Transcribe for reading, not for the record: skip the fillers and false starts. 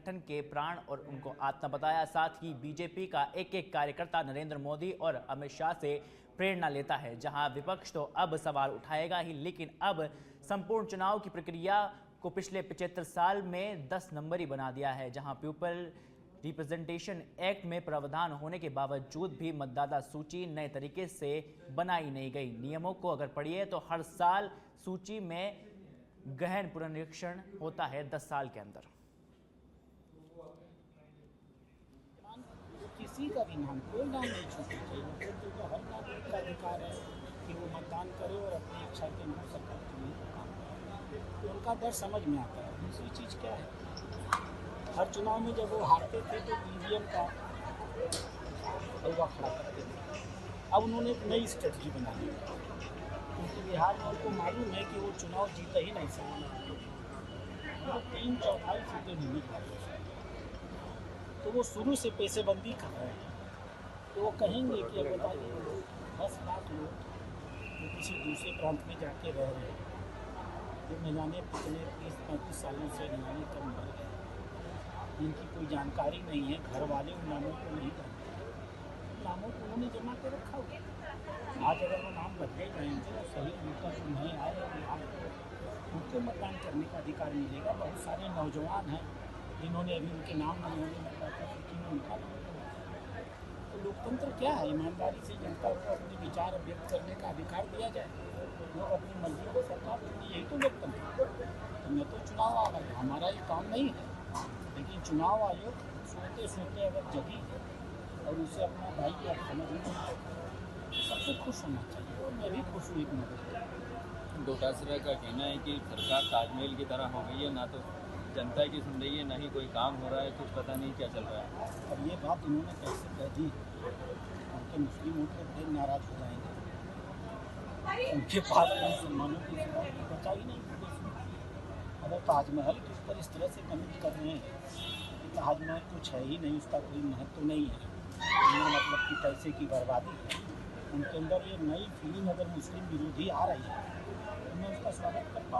संगठन के प्राण और उनको आत्मा बताया। साथ ही बीजेपी का एक एक कार्यकर्ता नरेंद्र मोदी और अमित शाह से प्रेरणा लेता है। जहां विपक्ष तो अब सवाल उठाएगा ही, लेकिन अब संपूर्ण चुनाव की प्रक्रिया को पिछले 75 साल में 10 नंबरी बना दिया है। जहां पीपल रिप्रेजेंटेशन एक्ट में प्रावधान होने के बावजूद भी मतदाता सूची नए तरीके से बनाई नहीं गई। नियमों को अगर पढ़िए तो हर साल सूची में गहन पुनरीक्षण होता है 10 साल के अंदर। किसी का भी नाम, कोई नाम नहीं छूटना चाहिए, क्योंकि हर नागरिक का अधिकार है कि वो मतदान करे और अपनी इच्छा के अनुसार सरकार के लिए काम करे। तो उनका डर समझ में आता है। दूसरी चीज़ क्या है, हर चुनाव में जब वो हारते थे तो ईवीएम का हलवा खड़ा करते थे। अब उन्होंने एक नई स्ट्रेटजी बना ली, क्योंकि बिहार में उनको मालूम है कि वो चुनाव जीत ही नहीं सकते। वो 3/4 सीटें नहीं मिल पाती, तो वो शुरू से पैसेबंदी कर रहे हैं। तो वो कहेंगे कि अब बताइए 10 लाख लोग जो किसी दूसरे प्रांत में जाके रह रहे हैं, जो न जाने पिछले 30-35 सालों से न जाने कम मर गए, जिनकी कोई जानकारी नहीं है, घर वाले उन नामों को नहीं जानते, नामों को उन्होंने जमा के रखा हुआ। आज अगर वो नाम बदले जाएंगे तो सही उनका जो नए आए उनको मतदान करने का अधिकार मिलेगा। बहुत सारे नौजवान हैं जिन्होंने अभी उनके नाम नहीं होने मतदाता सूची में उनका तो लोकतंत्र क्या है, ईमानदारी से जनता को अपने विचार व्यक्त करने का अधिकार दिया जाए, लोग अपनी मर्जी को सरकार देती, यही तो लोकतंत्र। तो मैं तो चुनाव आ गया, हमारा ये काम नहीं है, लेकिन चुनाव आयोग सोते सोते अगर जगी और उसे अपना भाई क्या समझ में सबको खुश होना चाहिए, और मैं भी खुश हुई। डोटासरा का कहना है कि सरकार ताजमहल की तरह हो गई है, ना तो जनता की सुन रही है, ना ही कोई काम हो रहा है, कुछ पता नहीं क्या चल रहा है। अब ये बात इन्होंने कैसे कह दी, उनके मुस्लिम वोट बड़े नाराज हो जाएंगे। उनके पास मुसलमानों की बचा ही नहीं प्रदेश में। अगर ताजमहल के ऊपर इस तरह से कमेंट कर रहे हैं कि ताजमहल कुछ है ही नहीं, उसका कोई महत्व नहीं है, मतलब कि पैसे की बर्बादी है, उनके अंदर ये नई फीलिंग अगर मुस्लिम विरोधी आ रही है तो मैं उसका स्वागत करता हूँ।